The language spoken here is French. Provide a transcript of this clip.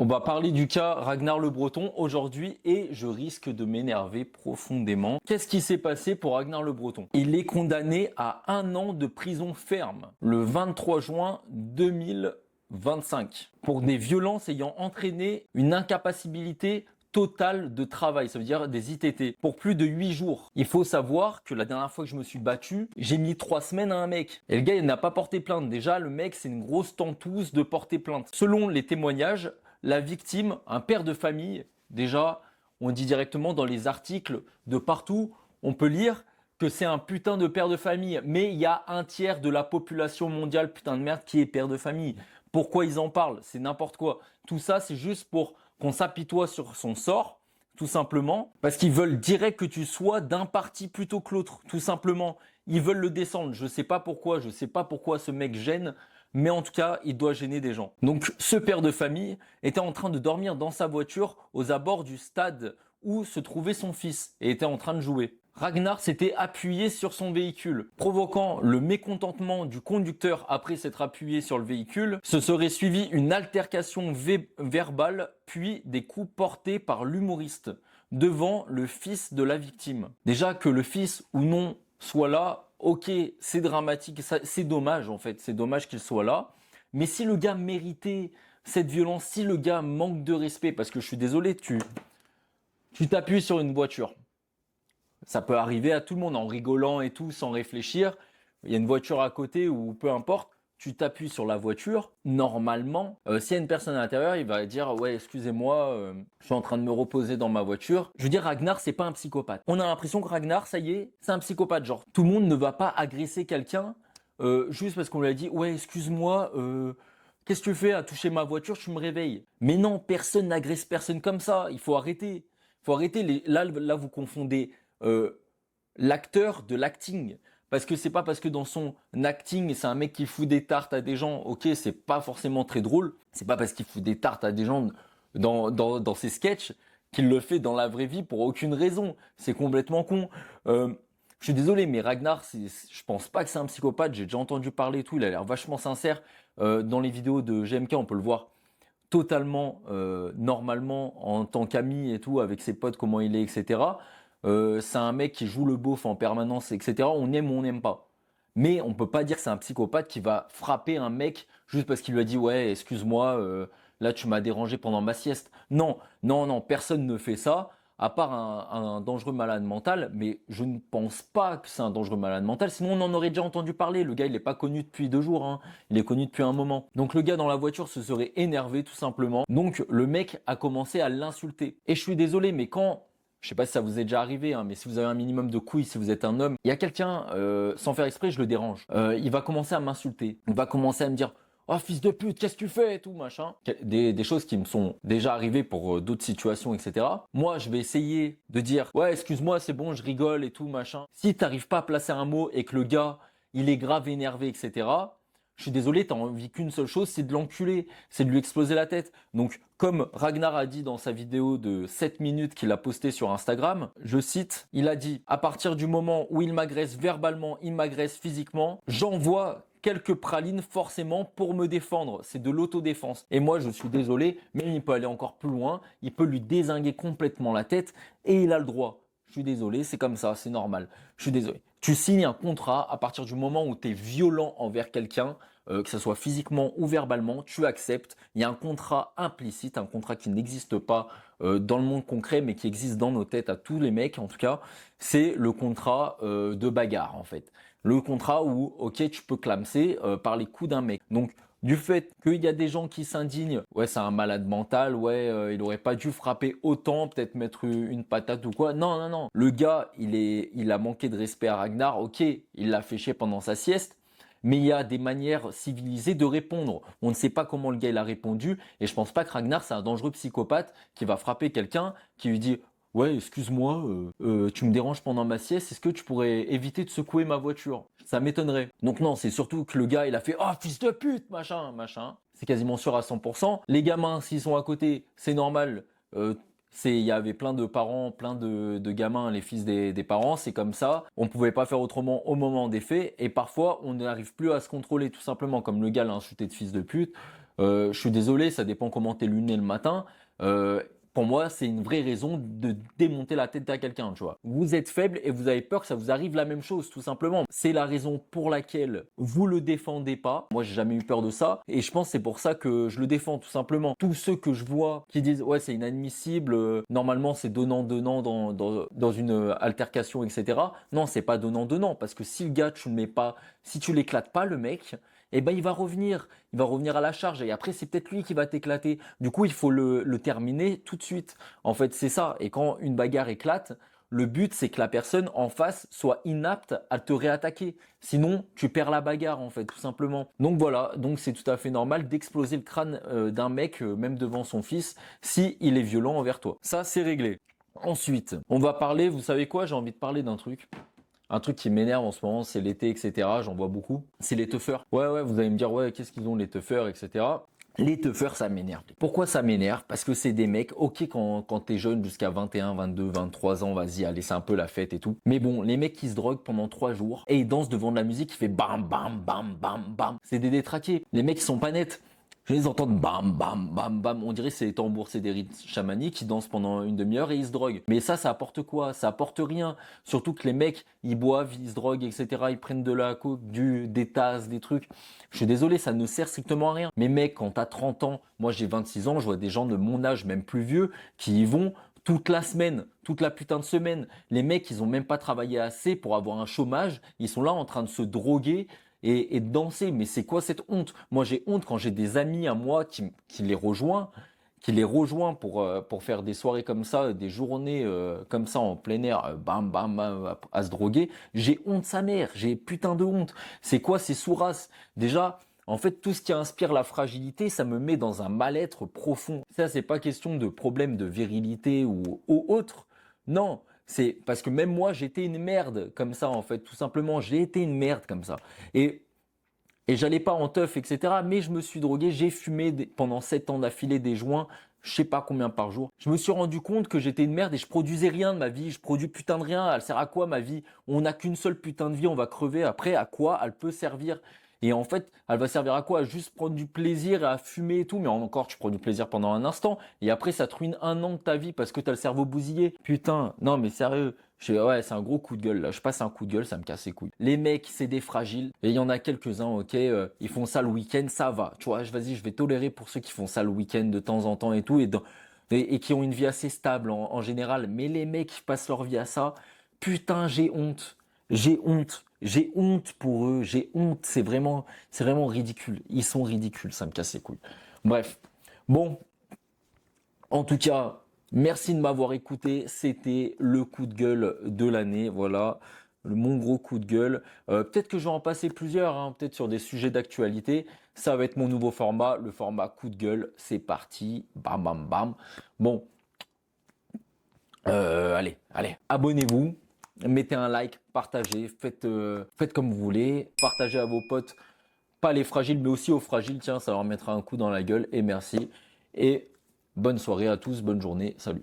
On va parler du cas Ragnar le Breton aujourd'hui et je risque de m'énerver profondément. Qu'est-ce qui s'est passé pour Ragnar le Breton? Il est condamné à 1 an de prison ferme le 23 juin 2025 pour des violences ayant entraîné une incapacité totale de travail, ça veut dire des ITT, pour plus de 8 jours. Il faut savoir que la dernière fois que je me suis battu, j'ai mis 3 semaines à un mec. Et le gars, il n'a pas porté plainte. Déjà, le mec, c'est une grosse tentouse de porter plainte. Selon les témoignages, la victime, un père de famille, déjà, on dit directement dans les articles de partout, on peut lire que c'est un putain de père de famille. Mais il y a un tiers de la population mondiale, putain de merde, qui est père de famille. Pourquoi ils en parlent? C'est n'importe quoi. Tout ça, c'est juste pour qu'on s'apitoie sur son sort, tout simplement, parce qu'ils veulent direct que tu sois d'un parti plutôt que l'autre, tout simplement. Ils veulent le descendre. Je sais pas pourquoi ce mec gêne, mais en tout cas, il doit gêner des gens. Donc, ce père de famille était en train de dormir dans sa voiture aux abords du stade où se trouvait son fils et était en train de jouer. Ragnar s'était appuyé sur son véhicule, provoquant le mécontentement du conducteur après s'être appuyé sur le véhicule. Se serait suivi une altercation verbale, puis des coups portés par l'humoriste devant le fils de la victime. Déjà que le fils ou non soit là, ok, c'est dramatique, c'est dommage en fait, c'est dommage qu'il soit là. Mais si le gars méritait cette violence, si le gars manque de respect, parce que je suis désolé, tu t'appuies sur une voiture. Ça peut arriver à tout le monde en rigolant et tout, sans réfléchir. Il y a une voiture à côté ou peu importe, tu t'appuies sur la voiture. Normalement, s'il y a une personne à l'intérieur, il va dire ouais, excusez-moi, je suis en train de me reposer dans ma voiture. Je veux dire, Ragnar, c'est pas un psychopathe. On a l'impression que Ragnar, ça y est, c'est un psychopathe. Genre, tout le monde ne va pas agresser quelqu'un juste parce qu'on lui a dit ouais, excuse-moi. Qu'est-ce que tu fais à toucher ma voiture? Tu me réveilles. Mais non, personne n'agresse personne comme ça. Il faut arrêter. Il faut arrêter. Là, vous confondez l'acteur de l'acting. Parce que c'est pas parce que dans son acting, c'est un mec qui fout des tartes à des gens, ok, c'est pas forcément très drôle. C'est pas parce qu'il fout des tartes à des gens dans ses sketchs qu'il le fait dans la vraie vie pour aucune raison. C'est complètement con. Je suis désolé, mais Ragnar, je pense pas que c'est un psychopathe. J'ai déjà entendu parler et tout. Il a l'air vachement sincère. Dans les vidéos de GMK, on peut le voir totalement normalement en tant qu'ami et tout, avec ses potes, comment il est, etc. C'est un mec qui joue le beauf en permanence, etc. On aime ou on n'aime pas. Mais on peut pas dire que c'est un psychopathe qui va frapper un mec juste parce qu'il lui a dit ouais, excuse-moi, là tu m'as dérangé pendant ma sieste. Non, non, non, personne ne fait ça, à part un dangereux malade mental. Mais je ne pense pas que c'est un dangereux malade mental. Sinon on en aurait déjà entendu parler. Le gars il est pas connu depuis 2 jours, hein. Il est connu depuis un moment. Donc le gars dans la voiture se serait énervé tout simplement. Donc le mec a commencé à l'insulter. Et je suis désolé, mais quand je sais pas si ça vous est déjà arrivé, hein, mais si vous avez un minimum de couilles, si vous êtes un homme, il y a quelqu'un, sans faire exprès, je le dérange. Il va commencer à m'insulter. Il va commencer à me dire oh fils de pute, qu'est-ce que tu fais et tout machin. Des choses qui me sont déjà arrivées pour d'autres situations, etc. Moi, je vais essayer de dire ouais, excuse-moi, c'est bon, je rigole et tout machin. Si t'arrives pas à placer un mot et que le gars, il est grave énervé, etc. Je suis désolé, t'as envie qu'une seule chose, c'est de l'enculer, c'est de lui exploser la tête. Donc, comme Ragnar a dit dans sa vidéo de 7 minutes qu'il a posté sur Instagram, je cite, il a dit, à partir du moment où il m'agresse verbalement, il m'agresse physiquement, j'envoie quelques pralines forcément pour me défendre. C'est de l'autodéfense. Et moi, je suis désolé, mais il peut aller encore plus loin, il peut lui dézinguer complètement la tête et il a le droit. Je suis désolé, c'est comme ça, c'est normal. Je suis désolé. Tu signes un contrat à partir du moment où tu es violent envers quelqu'un, que ce soit physiquement ou verbalement, tu acceptes. Il y a un contrat implicite, un contrat qui n'existe pas dans le monde concret, mais qui existe dans nos têtes à tous les mecs en tout cas. C'est le contrat de bagarre en fait. Le contrat où, ok, tu peux clamser par les coups d'un mec. Donc, du fait qu'il y a des gens qui s'indignent, ouais, c'est un malade mental, ouais, il aurait pas dû frapper autant, peut-être mettre une patate ou quoi. Non, non, non. Le gars, il a manqué de respect à Ragnar, ok, il l'a fait chier pendant sa sieste, mais il y a des manières civilisées de répondre. On ne sait pas comment le gars il a répondu, et je pense pas que Ragnar c'est un dangereux psychopathe qui va frapper quelqu'un qui lui dit ouais, excuse-moi, tu me déranges pendant ma sieste, est-ce que tu pourrais éviter de secouer ma voiture? Ça m'étonnerait. Donc non, c'est surtout que le gars, il a fait « Oh, fils de pute !» machin, machin. C'est quasiment sûr à 100%. Les gamins, s'ils sont à côté, c'est normal. Il y avait plein de parents, plein de gamins, les fils des parents, c'est comme ça. On pouvait pas faire autrement au moment des faits. Et parfois, on n'arrive plus à se contrôler, tout simplement. Comme le gars l'a insulté de fils de pute. Je suis désolé, ça dépend comment t'es luné le matin. Pour moi, c'est une vraie raison de démonter la tête à quelqu'un, tu vois. Vous êtes faible et vous avez peur que ça vous arrive la même chose, tout simplement. C'est la raison pour laquelle vous le défendez pas. Moi, j'ai jamais eu peur de ça et je pense que c'est pour ça que je le défends, tout simplement. Tous ceux que je vois qui disent ouais, c'est inadmissible, normalement c'est donnant-donnant dans une altercation, etc. Non, c'est pas donnant-donnant parce que si le gars, tu le mets pas, si tu l'éclates pas, le mec, eh ben il va revenir à la charge et après c'est peut-être lui qui va t'éclater. Du coup, il faut le terminer tout de suite. En fait, c'est ça. Et quand une bagarre éclate, le but c'est que la personne en face soit inapte à te réattaquer. Sinon, tu perds la bagarre en fait, tout simplement. Donc voilà, donc c'est tout à fait normal d'exploser le crâne d'un mec, même devant son fils, si il est violent envers toi. Ça, c'est réglé. Ensuite, on va parler, vous savez quoi, j'ai envie de parler d'un truc. Un truc qui m'énerve en ce moment, c'est l'été, etc. J'en vois beaucoup. C'est les teufeurs. Ouais, vous allez me dire, ouais, qu'est-ce qu'ils ont les teufeurs, etc. Les teufeurs, ça m'énerve. Pourquoi ça m'énerve? Parce que c'est des mecs, ok, quand t'es jeune jusqu'à 21, 22, 23 ans, vas-y, allez, c'est un peu la fête et tout. Mais bon, les mecs qui se droguent pendant 3 jours et ils dansent devant de la musique qui fait bam, bam, bam, bam, bam. C'est des détraqués. Les mecs, ils sont pas nets. Je les entends bam, bam, bam, bam. On dirait que c'est les tambours, c'est des rites chamaniques qui dansent pendant une demi-heure et ils se droguent. Mais ça apporte quoi? Ça apporte rien. Surtout que les mecs, ils boivent, ils se droguent, etc. Ils prennent de la coke, des tasses, des trucs. Je suis désolé, ça ne sert strictement à rien. Mais mec, quand t'as 30 ans, moi j'ai 26 ans, je vois des gens de mon âge, même plus vieux, qui y vont toute la semaine, toute la putain de semaine. Les mecs, ils ont même pas travaillé assez pour avoir un chômage. Ils sont là en train de se droguer et de danser. Mais c'est quoi cette honte? Moi, j'ai honte quand j'ai des amis à moi qui les rejoint pour faire des soirées comme ça, des journées comme ça en plein air, bam, bam, bam, à se droguer. J'ai honte sa mère, j'ai putain de honte. C'est quoi ces sourasses? Déjà, en fait, tout ce qui inspire la fragilité, ça me met dans un mal-être profond. Ça, c'est pas question de problème de virilité ou autre. Non, c'est parce que même moi, j'étais une merde comme ça, en fait. Tout simplement, j'ai été une merde comme ça. Et et j'allais pas en teuf, etc. Mais je me suis drogué, j'ai fumé pendant 7 ans d'affilée des joints, je sais pas combien par jour. Je me suis rendu compte que j'étais une merde et je produisais rien de ma vie. Je produis putain de rien. Elle sert à quoi ma vie? On n'a qu'une seule putain de vie, on va crever. Après, à quoi elle peut servir? Et en fait, elle va servir à quoi? À juste prendre du plaisir et à fumer et tout. Mais encore, tu prends du plaisir pendant un instant. Et après, ça te ruine un an de ta vie parce que t'as le cerveau bousillé. Putain, non mais sérieux. Ouais, c'est un gros coup de gueule là. Je passe un coup de gueule, ça me casse les couilles. Les mecs, c'est des fragiles. Et il y en a quelques-uns, ok, ils font ça le week-end, ça va. Tu vois, vas-y, je vais tolérer pour ceux qui font ça le week-end de temps en temps et tout. Et qui ont une vie assez stable en général. Mais les mecs qui passent leur vie à ça, putain, j'ai honte. J'ai honte. J'ai honte pour eux. J'ai honte. C'est vraiment ridicule. Ils sont ridicules. Ça me casse les couilles. Bref. Bon. En tout cas, merci de m'avoir écouté. C'était le coup de gueule de l'année. Voilà. Mon gros coup de gueule. Peut-être que je vais en passer plusieurs, hein, peut-être sur des sujets d'actualité. Ça va être mon nouveau format, le format coup de gueule. C'est parti. Bam, bam, bam. Bon, allez, abonnez-vous, mettez un like, partagez, faites comme vous voulez, partagez à vos potes, pas les fragiles, mais aussi aux fragiles, tiens, ça leur mettra un coup dans la gueule, et merci. Et bonne soirée à tous, bonne journée, salut.